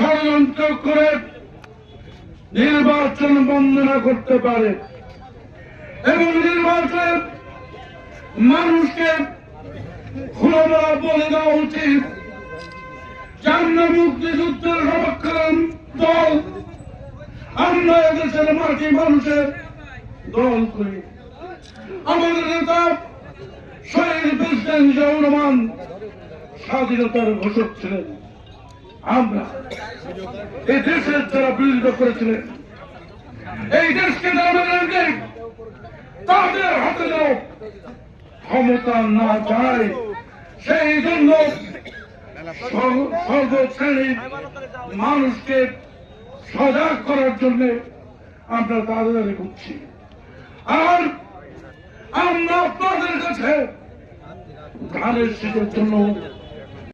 ষড়যন্ত্র করে নির্বাচন বন্দনা করতে পারে এবং নির্বাচনে মানুষকে খোলামেলা বলে দেওয়া উচিত যে আমরা মুক্তিযুদ্ধের রক্ষণ দল, আমরা এদেশের মাটি মানুষের দল করি। আমাদের নেতা শহীদ প্রেসিডেন্ট জিয়াউর রহমান স্বাধীনতার ঘোষক ছিলেন। আমরা এই দেশের যারা বিরোধিতা করেছিলেন, এই দেশকে যারা তাদের হাতে যেন ক্ষমতা না যায়, সেই জন্য সর্বশ্রেণীর মানুষকে সজাগ করার জন্য আমরা তাদের করছি। আর আমরা আপনাদের কাছে ধানের শীতের জন্য